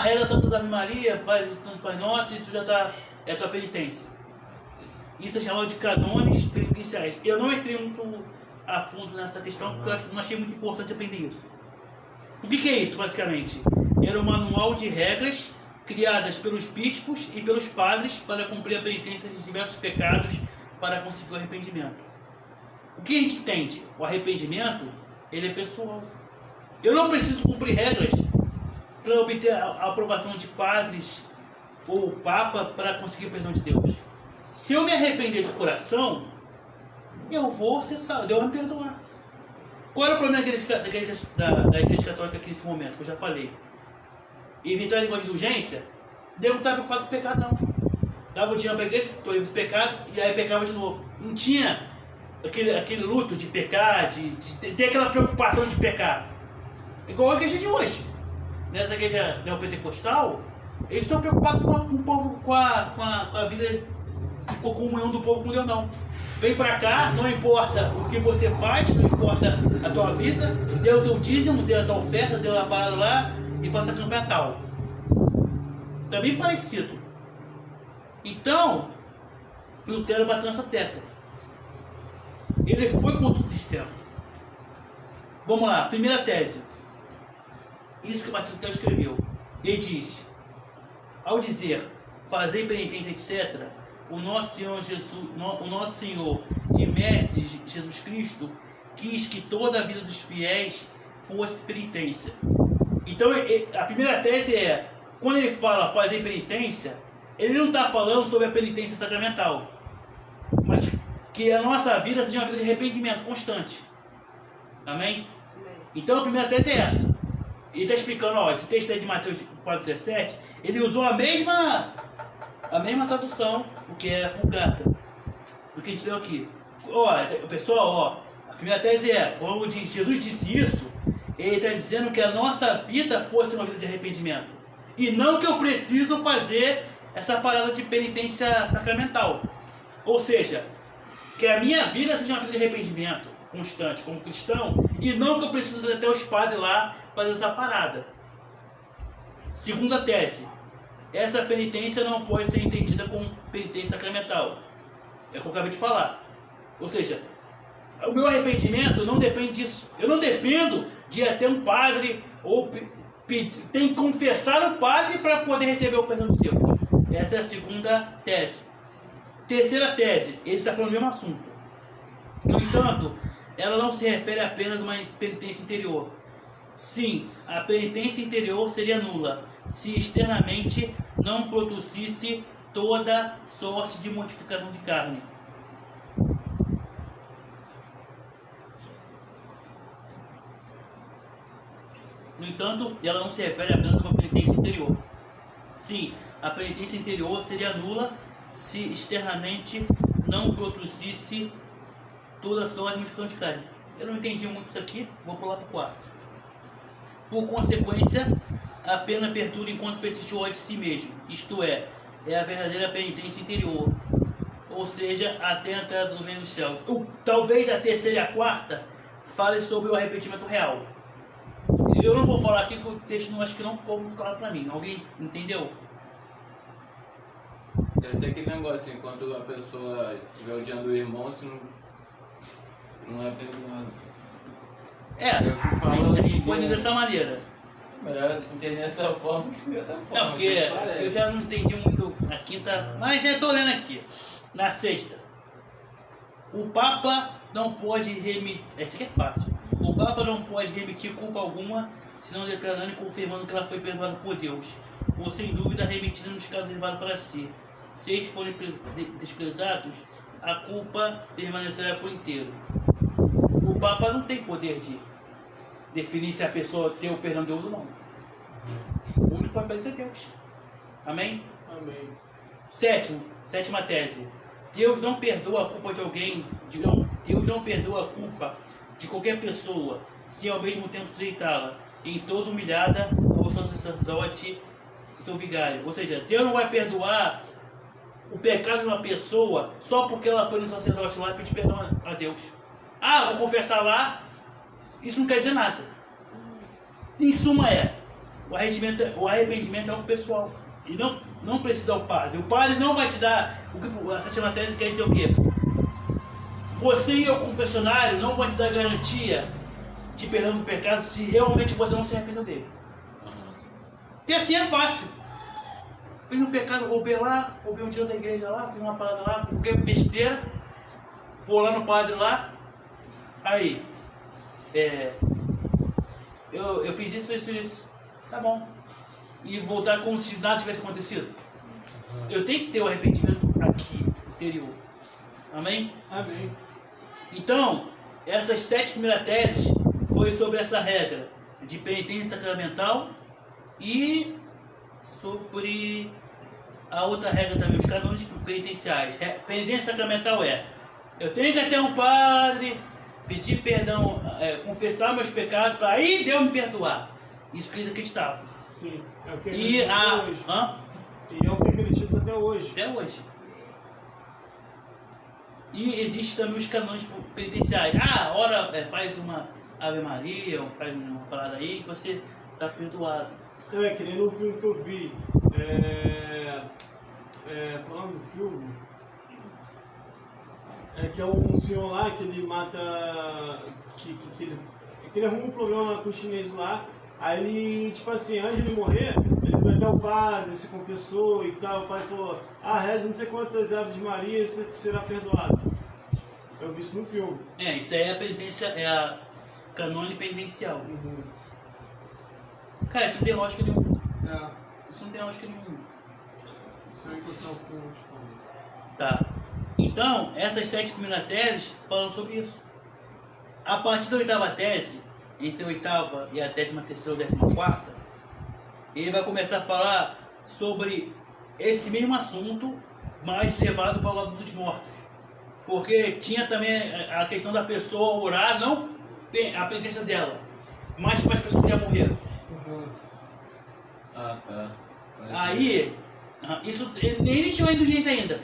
Speaker 1: Reza tanto da Ave Maria, faz isso tanto Pai Nosso e tu já está, é a tua penitência. Isso é chamado de canones penitenciais. Eu não entrei muito a fundo nessa questão, porque eu não achei muito importante aprender isso. O que é isso, basicamente? Era um manual de regras criadas pelos bispos e pelos padres para cumprir a penitência de diversos pecados para conseguir o arrependimento. O que a gente entende? O arrependimento, ele é pessoal. Eu não preciso cumprir regras para obter a aprovação de padres ou papa para conseguir o perdão de Deus. Se eu me arrepender de coração, eu vou ser salvo, Deus vai me perdoar. Qual era o problema da Igreja Católica aqui nesse momento, que eu já falei? Evitar a negócio de urgência, Deus não estava preocupado com o pecado, não. Dava o dinheiro para a igreja, estou livre do pecado, e aí pecava de novo. Não tinha aquele luto de pecar, de ter aquela preocupação de pecar. Igual a igreja de hoje. Nessa igreja neopentecostal, eles estão preocupados com o povo, com a vida ficou comunhão do povo com Deus, não. Vem pra cá, não importa o que você faz, não importa a tua vida, dê o teu dízimo, dê a tua oferta, dê a parada lá e faça a campanha tal. Também parecido. Então, Lutero bateu nessa tecla. Ele foi contra o sistema. Vamos lá, primeira tese. Isso que o Martinho Lutero escreveu. Ele disse, ao dizer, fazer penitência, etc., o nosso Senhor e Mestre Jesus Cristo quis que toda a vida dos fiéis fosse penitência. Então, a primeira tese é, quando ele fala fazer penitência, ele não está falando sobre a penitência sacramental, mas que a nossa vida seja uma vida de arrependimento constante. Amém? Então, a primeira tese é essa. Ele está explicando, ó, esse texto aí de Mateus 4,17, ele usou a mesma tradução, o que é Vulgata, do que a gente leu aqui. Ó, pessoal, ó, a primeira tese é, quando Jesus disse isso, ele está dizendo que a nossa vida fosse uma vida de arrependimento. E não que eu preciso fazer essa parada de penitência sacramental. Ou seja, que a minha vida seja uma vida de arrependimento constante como cristão, e não que eu preciso ir até os padres lá fazer essa parada. Segunda tese, essa penitência não pode ser entendida como penitência sacramental. É o que eu acabei de falar. Ou seja, o meu arrependimento não depende disso. Eu não dependo de ir até um padre ou tem que confessar o padre para poder receber o perdão de Deus. Essa é a segunda tese. Terceira tese, ele está falando do mesmo assunto. No entanto, ela não se refere apenas a uma penitência interior. Sim, a penitência interior seria nula se externamente não produzisse toda sorte de mortificação de carne. No entanto, ela não se refere apenas a uma penitência interior. Sim, a penitência interior seria nula se externamente não produzisse toda sorte de mortificação de carne. Eu não entendi muito isso aqui, vou pular para o 4. Por consequência, a pena perdura enquanto persiste o ódio de si mesmo, isto é a verdadeira penitência interior, ou seja, até a entrada do reino do céu. Talvez a terceira e a quarta fale sobre o arrependimento real. Eu não vou falar aqui porque o texto acho que não ficou muito claro para mim. Alguém entendeu?
Speaker 4: Deve ser aquele negócio, enquanto a pessoa estiver odiando o irmão, se não é perdoado.
Speaker 1: A gente põe dessa maneira.
Speaker 4: Melhor entender dessa forma que de outra forma.
Speaker 1: Não, porque eu já não entendi muito a quinta, mas já estou lendo aqui. Na sexta, o Papa não pode remitir. Esse aqui é fácil. O Papa não pode remitir culpa alguma, senão declarando e confirmando que ela foi perdoada por Deus, ou sem dúvida remetida nos casos levados para si. Se eles forem desprezados, a culpa permanecerá por inteiro. O Papa não tem poder de definir se a pessoa tem o perdão de Deus ou não. O único que pode fazer é Deus. Amém?
Speaker 5: Amém.
Speaker 1: Sétima tese. Deus não perdoa a culpa de alguém, Deus não perdoa a culpa de qualquer pessoa, se ao mesmo tempo sujeitá-la, em toda humilhada, ao seu sacerdote e seu vigário. Ou seja, Deus não vai perdoar o pecado de uma pessoa só porque ela foi no sacerdote lá e pedir perdão a Deus. Ah, vou confessar lá, isso não quer dizer nada. Em suma o arrependimento é algo pessoal. E não precisa o padre. O padre não vai te dar, a sétima tese quer dizer o quê? Você e o confessionário não vão te dar garantia de perdão do pecado se realmente você não se arrependeu dele. E assim é fácil. Fiz um pecado, roubei um dinheiro da igreja lá, fiz uma parada lá, qualquer besteira, vou lá no padre lá, aí, eu fiz isso, tá bom. E voltar como se nada tivesse acontecido. Eu tenho que ter o arrependimento aqui, interior. Amém?
Speaker 5: Amém.
Speaker 1: Então, essas 7 primeiras teses foi sobre essa regra de penitência sacramental e sobre a outra regra também, os canônicos penitenciais. Penitência sacramental eu tenho que ir até um padre, pedir perdão, confessar meus pecados, para aí Deus me perdoar. Isso que eles acreditavam.
Speaker 5: Sim, é o que
Speaker 1: E
Speaker 5: acredito até hoje. E é o que acredito até hoje.
Speaker 1: Até hoje. E existe também os canônicos penitenciários. Ah, ora, faz uma Ave Maria, ou faz uma parada aí que você tá perdoado.
Speaker 5: É, que nem no filme que eu vi. Qual é o nome do filme? É que é um senhor lá que ele mata. Que ele arruma um problema lá com o chinês lá. Aí ele, tipo assim, antes de ele morrer, ele foi até o padre, se confessou e tal. O padre falou: reza não sei quantas Aves de Maria e você será perdoado. Eu vi isso no filme.
Speaker 1: Isso aí é a penitência, é a canônica penitencial.
Speaker 5: Uhum.
Speaker 1: Cara, isso não tem lógica nenhuma.
Speaker 5: É,
Speaker 1: Isso não tem lógica nenhuma.
Speaker 5: isso aí que eu tava falando.
Speaker 1: Tá. Então, essas 7 primeiras teses falam sobre isso. A partir da 8ª tese, entre a 8ª e a 13ª ou 14ª, ele vai começar a falar sobre esse mesmo assunto, mas levado para o lado dos mortos. Porque tinha também a questão da pessoa orar, não a penitência dela, mas para as pessoas que já morreram.
Speaker 2: Ah, tá.
Speaker 1: Aí, isso nem tinha indulgência ainda.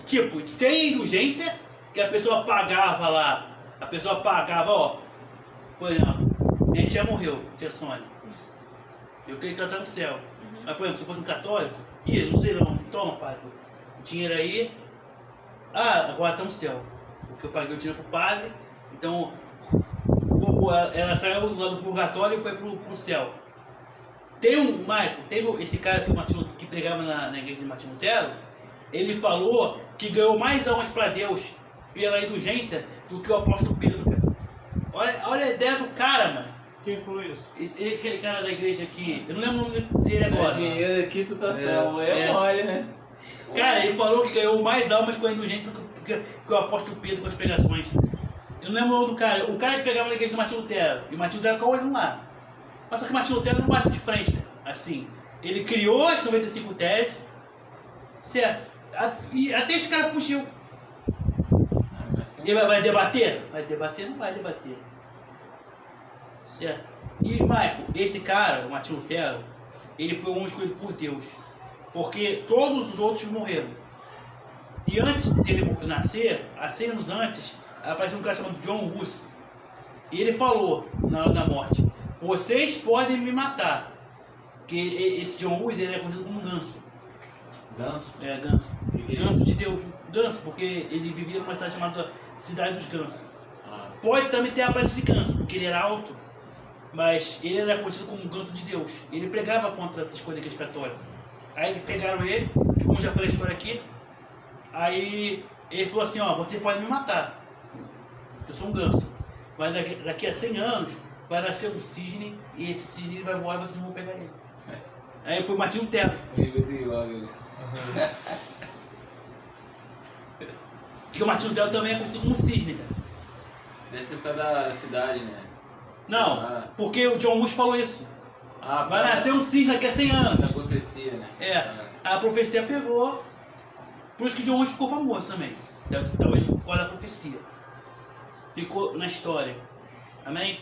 Speaker 1: Tipo, tem indulgência que a pessoa pagava lá. A pessoa pagava, ó. Por exemplo, minha tia morreu, tia Sônia. Eu creio que ela tá no céu. Mas, por exemplo, se eu fosse um católico, não sei não, toma, padre, dinheiro aí. Agora tá no céu. Porque eu paguei o dinheiro pro padre, então ela saiu lá do purgatório e foi pro céu. Teve esse cara que pregava na igreja de Martinho Lutero, ele falou que ganhou mais almas para Deus pela indulgência do que o apóstolo Pedro, cara. Olha a ideia do cara, mano.
Speaker 5: Quem falou isso?
Speaker 1: Aquele cara da igreja aqui, eu não lembro o nome dele agora.
Speaker 2: Dinheiro aqui tu tá salvo, mole, né?
Speaker 1: Cara, ele falou que ganhou mais almas com a indulgência do que o apóstolo Pedro com as pregações. Eu não lembro o nome do cara. O cara que pegava na igreja do Martinho Lutero. E o Martinho Lutero ficava olhando lá. Mas só que o Martinho Lutero não bate de frente, né? Assim. Ele criou as 95 teses. Certo? E até esse cara fugiu. Ele vai debater? Vai debater? Não vai debater. Certo? E, Michael, esse cara, o Martinho Lutero, ele foi um escolhido por Deus. Porque todos os outros morreram. E antes dele nascer, há 100 anos antes, apareceu um cara chamado John Hus. E ele falou na morte: vocês podem me matar. Que esse John Hus, ele é conhecido como um ganso.
Speaker 2: Ganso?
Speaker 1: É, ganso.
Speaker 2: Que é
Speaker 1: Ganso de Deus. Ganso, porque ele vivia numa cidade chamada Cidade dos Gansos. Pode também ter a aparência de ganso, porque ele era alto. Mas ele era conhecido como um ganso de Deus. Ele pregava contra essas coisas que católicas. Aí pegaram ele, como já falei a história aqui. Aí ele falou assim: ó, você pode me matar. Eu sou um ganso. Mas daqui a 100 anos vai nascer um cisne e esse cisne vai voar e vocês não vão pegar ele. Aí foi o Martinho Lutero. Porque o Martinho Lutero também é conhecido como um cisne, cara.
Speaker 2: Deve ser por causa da cidade, né?
Speaker 1: Não, porque o John Hus falou isso.
Speaker 2: Vai
Speaker 1: Vai nascer um cisne daqui a 100 anos.
Speaker 2: Da profecia, né?
Speaker 1: A profecia pegou. Por isso que John Hus ficou famoso também. Talvez por causa da profecia. Ficou na história. Amém?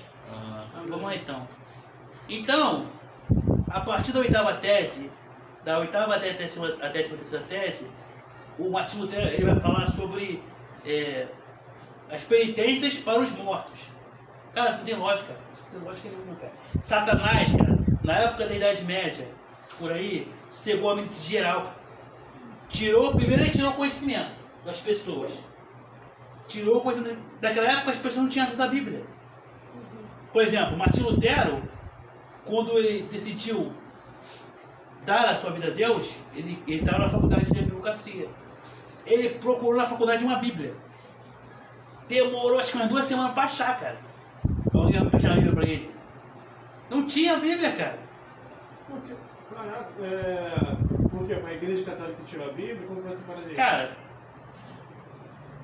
Speaker 1: Vamos lá então. Então, a partir da 8ª tese, da 8ª até a 13ª tese, o Martinho Lutero ele vai falar sobre as penitências para os mortos. Cara, isso não tem lógica. Isso não tem lógica nenhuma, cara. Satanás, cara, na época da Idade Média, por aí, cegou a mente geral, cara. Primeiro ele tirou o conhecimento das pessoas. Tirou o conhecimento. Naquela época as pessoas não tinham acesso à Bíblia. Por exemplo, Martinho Lutero, quando ele decidiu dar a sua vida a Deus, ele estava na faculdade de advocacia. Ele procurou na faculdade uma Bíblia. Demorou acho que umas 2 semanas para achar, cara. Alguém vai achar a Bíblia para ele. Não tinha Bíblia, cara.
Speaker 5: Por quê? Caraca, por quê? A igreja católica tirou a Bíblia? Como vai separar isso?
Speaker 1: Cara,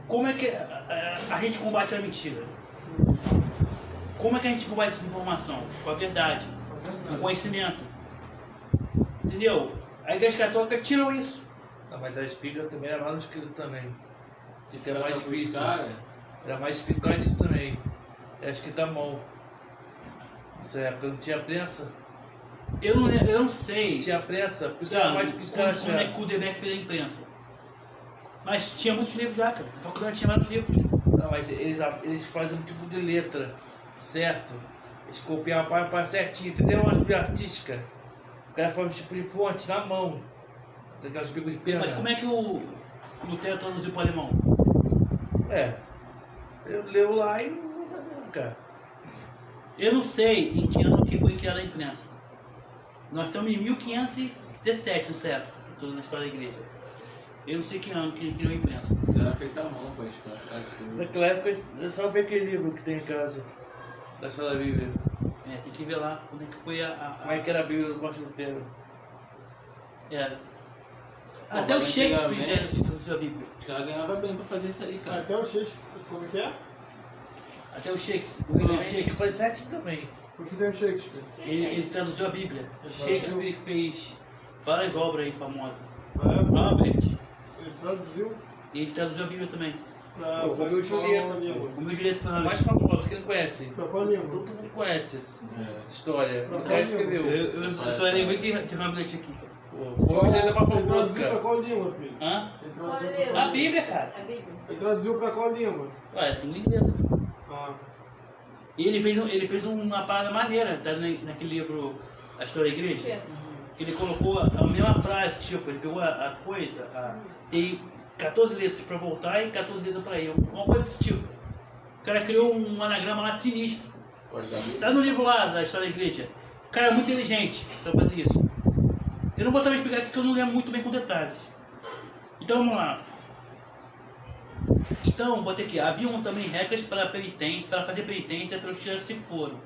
Speaker 1: como é que a gente combate a mentira? Como é que a gente combate a desinformação? Com a verdade, com o conhecimento. Entendeu? A igreja católica tirou isso.
Speaker 4: Não, mas a Bíblia também era mal escrito também.
Speaker 2: Se
Speaker 4: Era mais difícil.
Speaker 2: Cara,
Speaker 4: Era mais difícil por causa disso também. Era escrito à mão. Nessa época não tinha prensa.
Speaker 1: Eu não sei.
Speaker 4: Não tinha prensa, por isso que era mais difícil para
Speaker 1: Como é
Speaker 4: achar.
Speaker 1: que o Kudemec fez a imprensa? Mas tinha muitos livros já, cara. A faculdade tinha vários livros.
Speaker 2: Não, mas eles fazem um tipo de letra, certo? Eles copiam a página certinho. Tem umas Bíblia artística. O cara faz um tipo de fonte na mão. Daquelas picos de pena.
Speaker 1: Mas como é que o Lutero traduziu para o alemão?
Speaker 2: Eu leio lá e não vou fazer, cara.
Speaker 1: Eu não sei em que ano que foi criada a imprensa. Nós estamos em 1517, certo? Tudo na história da igreja. Eu não sei que ano que criou a imprensa.
Speaker 4: Isso era feito à mão, pô, escravo.
Speaker 2: Naquela época, é só ver aquele livro que tem em casa. Da história da Bíblia.
Speaker 1: Tem que ver lá quando é que foi
Speaker 2: Como é que era a Bíblia do Martin Lutero?
Speaker 1: Até o
Speaker 4: mas
Speaker 1: Shakespeare já
Speaker 4: antigamente-
Speaker 1: traduziu a Bíblia.
Speaker 4: Os caras ganhavam bem pra fazer isso aí, cara.
Speaker 5: Até o Shakespeare. Como é que é?
Speaker 1: Até o Shakespeare. O William
Speaker 2: Acho que
Speaker 1: Shakespeare.
Speaker 2: foi 7 também.
Speaker 5: O que tem o Shakespeare?
Speaker 1: Ele traduziu a Bíblia. Shakespeare fez várias obras aí famosas.
Speaker 5: Ah,
Speaker 1: Hamlet.
Speaker 5: ele traduziu
Speaker 1: E ele traduziu a Bíblia também.
Speaker 5: pra
Speaker 2: Pô, Romeu e Julieta,
Speaker 5: qual língua?
Speaker 1: O meu direito foi
Speaker 2: A
Speaker 1: Hamlet.
Speaker 2: mais famosa, quem não conhece?
Speaker 5: Pra qual língua?
Speaker 2: Todo mundo conhece essa
Speaker 4: É.
Speaker 2: história.
Speaker 5: Pra
Speaker 2: O
Speaker 5: qual
Speaker 2: cara
Speaker 5: língua?
Speaker 2: escreveu.
Speaker 1: Eu só lembrei de Hamlet aqui.
Speaker 2: Pô, o Romeu e Julieta é mais
Speaker 5: Ele
Speaker 2: famoso,
Speaker 5: traduziu pra
Speaker 2: cara.
Speaker 5: qual língua, filho?
Speaker 1: Hã?
Speaker 5: Ele
Speaker 6: Qual
Speaker 5: traduziu pra
Speaker 6: língua?
Speaker 5: qual
Speaker 1: A Bíblia, cara.
Speaker 6: A Bíblia.
Speaker 5: Ele traduziu pra qual língua?
Speaker 1: Ué, em inglês.
Speaker 5: Ah,
Speaker 1: E ele fez uma parada maneira, tá naquele livro A História da Igreja. Que ele colocou a mesma frase, tipo, ele pegou a coisa, tem 14 letras pra voltar e 14 letras pra ir. Uma coisa desse tipo. O cara criou um anagrama lá sinistro.
Speaker 4: Pode dar bem.
Speaker 1: Tá no livro lá da História da Igreja. O cara é muito inteligente pra fazer isso. Eu não vou saber explicar aqui porque eu não lembro muito bem com detalhes. Então vamos lá. Então, botei aqui. Haviam também regras para penitência, para fazer penitência pelos que já se foram.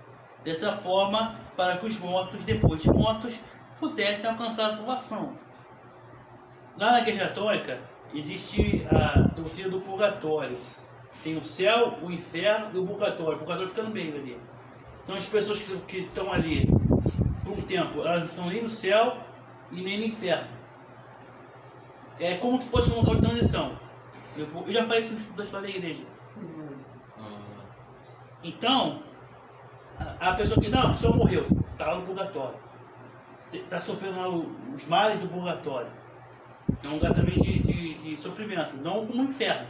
Speaker 1: Dessa forma, para que os mortos, depois de mortos, pudessem alcançar a salvação. Lá na Igreja Católica, existe a doutrina do purgatório. Tem o céu, o inferno e o purgatório. O purgatório fica no meio ali. São as pessoas que estão ali por um tempo. Elas não estão nem no céu e nem no inferno. É como se fosse um local de transição. Eu já falei isso no estudo da história da igreja. Então, a pessoa que não, a pessoa morreu, está lá no purgatório. Está sofrendo lá os males do purgatório. É um lugar também de sofrimento, não como um inferno.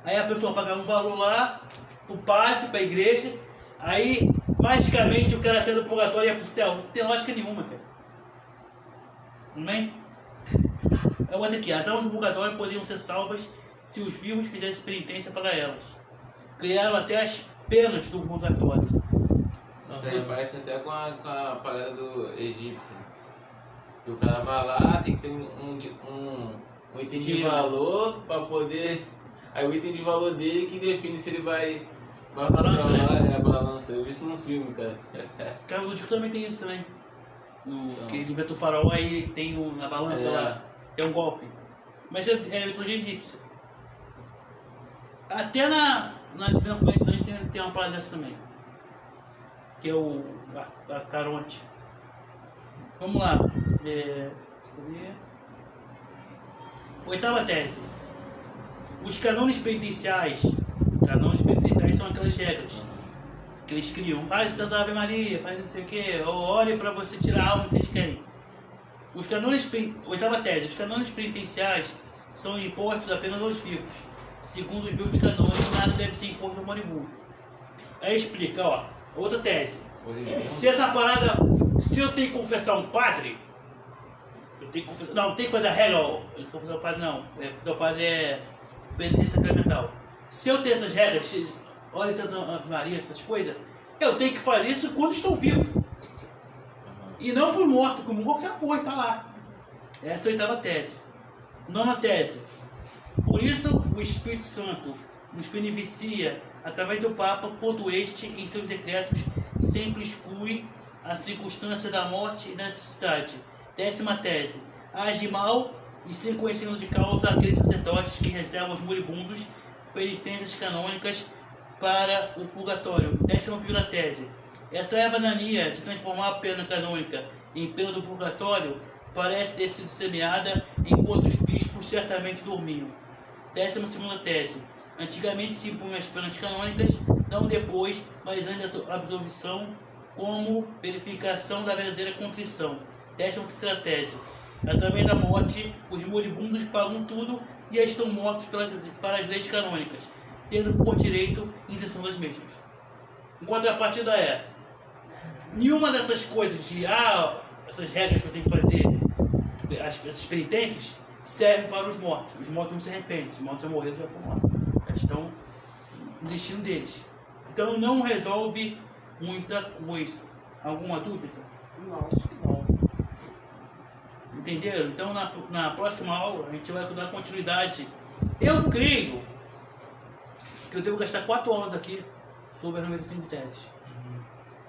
Speaker 1: Aí a pessoa paga um valor lá, pro padre, pra igreja, aí magicamente o cara sai do purgatório e ia pro céu. Não tem lógica nenhuma, cara. Não é? Eu vou aqui, as almas do purgatório poderiam ser salvas se os vivos fizessem penitência para elas. Criaram até as penas do purgatório.
Speaker 4: Isso aí parece até com a parada do egípcio. Que o cara vai lá, tem que ter um item de
Speaker 1: Dinheiro.
Speaker 4: valor pra poder. Aí o item de valor dele que define se ele vai
Speaker 1: A balança,
Speaker 4: pro céu
Speaker 1: né?
Speaker 4: lá, a balança. Eu vi isso num filme, cara.
Speaker 1: Cara, o Lúdico também tem isso também. Que ele inventa o farol, aí tem na balança lá. É um golpe. Mas é mitologia egípcia. Até na Divina Comédia tem uma parada dessa também. Que é a Caronte. Vamos lá. Oitava tese. Os canones penitenciais são aquelas regras que eles criam. Faz tanta Ave Maria, faz não sei o que, ou ore para você tirar a alma que vocês querem. Oitava tese. Os canones penitenciais são impostos apenas aos vivos. Segundo os meus canones, nada deve ser imposto ao moribundo. Aí explica, ó. Outra tese. Se essa parada. Se eu tenho que confessar um padre. Eu tenho que confessar. Não, tem que fazer a regra, ó. Confessar o padre não. Confessar o padre é penitência sacramental. Se eu tenho essas regras, olha tanto Ave Maria, essas coisas, eu tenho que fazer isso quando estou vivo. E não pro morto, porque o morto já foi, tá lá. Essa é a oitava tese. Nona tese. Por isso o Espírito Santo nos beneficia através do Papa, quando este, em seus decretos, sempre exclui a circunstância da morte e da necessidade. Décima tese. Age mal e sem conhecimento de causa aqueles sacerdotes que reservam aos moribundos penitências canônicas para o purgatório. 11ª tese. Essa erva-dania de transformar a pena canônica em pena do purgatório parece ter sido semeada enquanto os bispos certamente dormiam. 12ª tese. Antigamente se impunham as penas canônicas, não depois, mas antes da absolvição, como verificação da verdadeira contrição. 13ª tese. Através da morte, os moribundos pagam tudo e estão mortos para as leis canônicas, tendo por direito isenção das mesmas. Em contrapartida nenhuma dessas coisas essas regras que eu tenho que fazer, essas penitências, servem para os mortos. Os mortos não se arrependem, os mortos já morreram, já foram lá. Eles estão no destino deles. Então não resolve muita coisa. Alguma dúvida?
Speaker 5: Não.
Speaker 2: Acho que não.
Speaker 1: Entenderam? Então na próxima aula a gente vai dar continuidade. Eu creio que eu devo gastar 4 horas aqui sobre as 95 teses.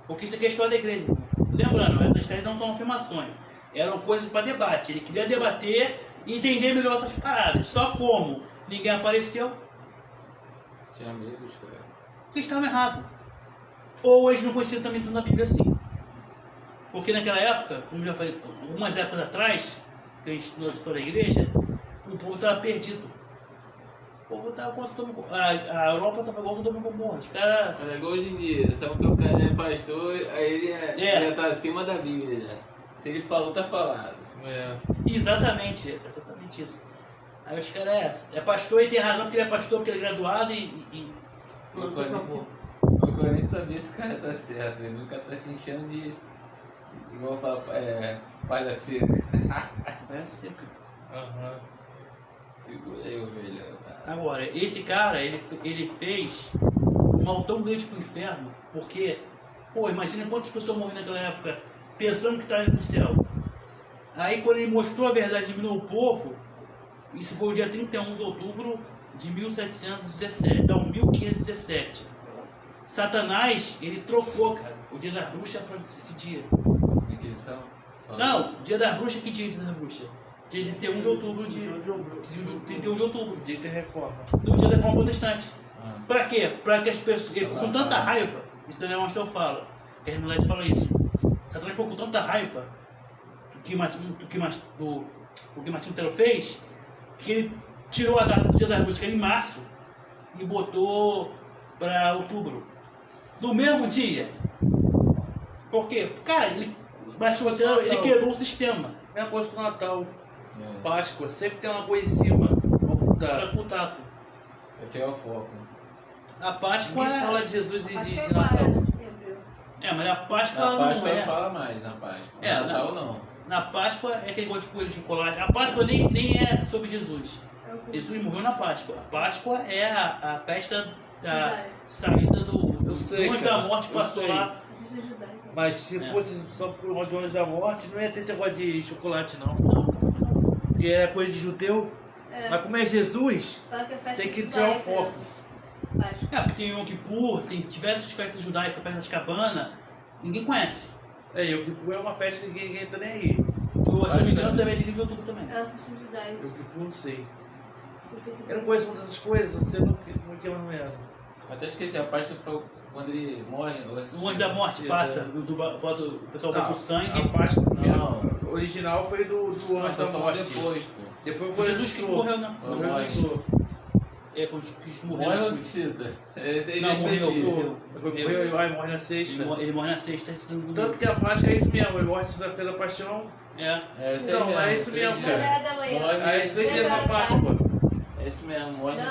Speaker 1: Porque isso aqui é a história da igreja. Lembrando, essas teses não são afirmações. Eram coisas para debate. Ele queria debater e entender melhor essas paradas. Só como ninguém apareceu,
Speaker 4: Tinha amigos, cara.
Speaker 1: porque estavam errados. Ou eles não conheciam também tudo na Bíblia assim. Porque naquela época, como eu já falei, algumas épocas atrás, que a gente estudou a história da igreja, o povo estava perdido. O povo estava com a Europa estava igual o Sodoma e Gomorra. Os caras.
Speaker 4: Mas é igual hoje em dia, sabe que o cara é pastor, aí ele já tá acima da Bíblia já. Se ele falou, tá falado.
Speaker 1: Exatamente isso. Aí os caras é pastor e tem razão porque ele é pastor, porque ele é graduado e pronto, acabou.
Speaker 4: Eu quero nem saber se o cara tá certo, ele nunca tá te enchendo de. Igual fala, palhaceira.
Speaker 1: É seco.
Speaker 2: Aham.
Speaker 4: Segura aí, ovelha. Tá?
Speaker 1: Agora, esse cara, ele fez um mal tão grande pro inferno, porque, imagina quantas pessoas morreram naquela época pensando que estavam indo pro céu. Aí quando ele mostrou a verdade e eliminou o povo, isso foi o dia 31 de outubro de 1717, não, 1517. Satanás, ele trocou, cara, o dia das bruxas para esse dia.
Speaker 4: Inquisição?
Speaker 1: Não, dia das bruxas, que dia das bruxas? Dia 31 de outubro de 31 de outubro.
Speaker 2: Dia de reforma.
Speaker 1: Do dia da reforma protestante.
Speaker 4: Ah.
Speaker 1: Pra quê? Pra que as pessoas, ele ficou com tanta raiva, isso Daniel Mastro fala, que a Hernandes fala isso. Satanás ficou com tanta raiva do que Martinho Lutero fez, que ele tirou a data do dia das bruxas, que era em março, e botou pra outubro. No mesmo dia. Por quê? Cara, ele quebrou o sistema.
Speaker 2: Mesma coisa com o Natal,
Speaker 4: É.
Speaker 2: Páscoa, sempre tem uma coisa em cima. Vamos
Speaker 1: Pra
Speaker 2: botar.
Speaker 1: contato.
Speaker 4: Vai tirar o foco.
Speaker 1: A Páscoa
Speaker 2: Ninguém fala de Jesus e
Speaker 6: Acho
Speaker 2: de
Speaker 6: que é
Speaker 2: Natal.
Speaker 6: quase, abril.
Speaker 1: mas a Páscoa
Speaker 4: Na
Speaker 1: ela
Speaker 4: Páscoa
Speaker 1: não
Speaker 4: não
Speaker 1: é.
Speaker 4: fala mais, na Páscoa.
Speaker 1: É,
Speaker 4: Natal não.
Speaker 1: Na Páscoa é aquele gosto de coelho de chocolate. A Páscoa nem é sobre Jesus.
Speaker 6: É o que-
Speaker 1: Jesus morreu na Páscoa. A Páscoa é a festa da
Speaker 6: Judaica.
Speaker 1: saída do
Speaker 2: Eu sei,
Speaker 1: anjo
Speaker 2: cara,
Speaker 1: da morte,
Speaker 2: eu
Speaker 1: passou
Speaker 2: sei.
Speaker 1: lá.
Speaker 6: A festa judaica.
Speaker 2: Mas se
Speaker 1: É.
Speaker 2: fosse só por uma de Anjos da Morte, não ia ter esse negócio de chocolate, não. Porque é coisa de judeu.
Speaker 6: É,
Speaker 2: Mas como é Jesus,
Speaker 6: fala que é festa
Speaker 2: tem que tirar o
Speaker 6: judaica.
Speaker 2: foco.
Speaker 6: Páscoa.
Speaker 1: Porque tem Yom Kippur, tem diversas festas judaicas, festa das cabanas, ninguém conhece.
Speaker 2: O Kippur é uma festa que ninguém tá nem aí.
Speaker 1: Se eu não me engano, também é de outubro também.
Speaker 6: É uma festa judaica.
Speaker 2: O Kippur não sei.
Speaker 6: Prefeito
Speaker 2: Eu não conheço muitas dessas coisas, sei não que não é.
Speaker 4: Até esqueci, a Páscoa foi quando ele morre.
Speaker 1: O anjo da morte passa, o pessoal bota o sangue.
Speaker 2: A Páscoa primeiro,
Speaker 4: Não.
Speaker 2: o original foi do
Speaker 4: Mas
Speaker 2: Anjo
Speaker 4: tá
Speaker 2: da
Speaker 4: falando
Speaker 2: Morte.
Speaker 4: depois, pô.
Speaker 2: Depois
Speaker 1: Foi Jesus que morreu, né?
Speaker 4: Não
Speaker 2: Morreu
Speaker 4: morre.
Speaker 2: ressuscitou.
Speaker 1: Quando Cristo morreu.
Speaker 4: Morre ou cita? Ele
Speaker 1: Não,
Speaker 4: já esqueci.
Speaker 1: morreu.
Speaker 2: Depois morreu e vai morre na sexta.
Speaker 1: Ele morre na sexta, esse não
Speaker 2: Tanto que a Páscoa é isso mesmo, ele morre sexta-feira da Paixão.
Speaker 1: É.
Speaker 4: É isso
Speaker 2: Não,
Speaker 4: aí mesmo.
Speaker 2: é isso mesmo,
Speaker 4: 3
Speaker 2: cara.
Speaker 6: 9 da manhã.
Speaker 4: Morre.
Speaker 2: Aí isso daí é da Páscoa.
Speaker 4: É isso mesmo, morre.
Speaker 6: Não.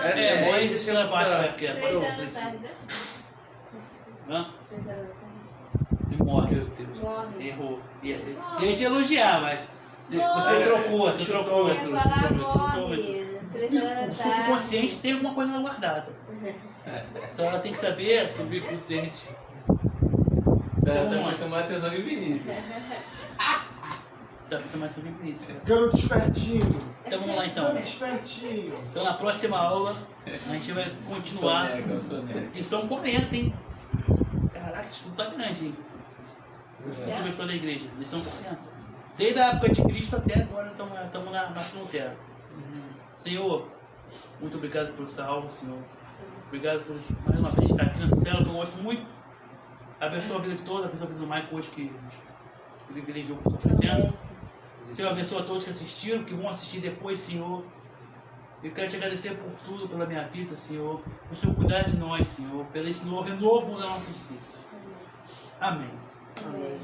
Speaker 1: Morre
Speaker 2: esse
Speaker 1: esse na Páscoa, é porque é
Speaker 6: 3 horas
Speaker 1: Páscoa.
Speaker 6: da tarde, né? Isso.
Speaker 1: Hã?
Speaker 6: 3 horas da tarde.
Speaker 1: Ele morre.
Speaker 2: Meu Deus.
Speaker 6: Morre.
Speaker 1: Errou. Tem gente elogiar, mas você
Speaker 6: Morre.
Speaker 1: trocou, você
Speaker 2: Chutou,
Speaker 1: trocou.
Speaker 6: Eu ia falar
Speaker 2: chutômetro.
Speaker 6: morre. 3 horas da
Speaker 1: O
Speaker 6: tarde.
Speaker 1: subconsciente tem alguma coisa lá guardada. Só ela tem que saber subir.
Speaker 2: Subconsciente.
Speaker 4: Tá prestando mais atenção que Vinícius.
Speaker 1: Dá pra ser mais sobre isso.
Speaker 5: Garoto espertinho.
Speaker 1: Então vamos lá então.
Speaker 5: Garoto espertinho.
Speaker 1: Então na próxima aula a gente vai continuar.
Speaker 4: Soneca.
Speaker 1: E são 40, hein? Caraca, isso tudo tá grande, hein? Sobre a história da igreja. Lição 40. Desde a época de Cristo até agora estamos na Martin Lutero. Senhor, muito obrigado por essa aula, Senhor. Obrigado por mais uma vez estar aqui nessa cela que eu gosto muito. Abençoa a vida de todos, abençoa a vida do Michael hoje que nos privilegiou com sua presença. Senhor, abençoa a todos que assistiram, que vão assistir depois, Senhor. Eu quero te agradecer por tudo, pela minha vida, Senhor. Por seu cuidar de nós, Senhor. Pelo esse novo renovo das nossas vidas. Amém.
Speaker 6: Amém.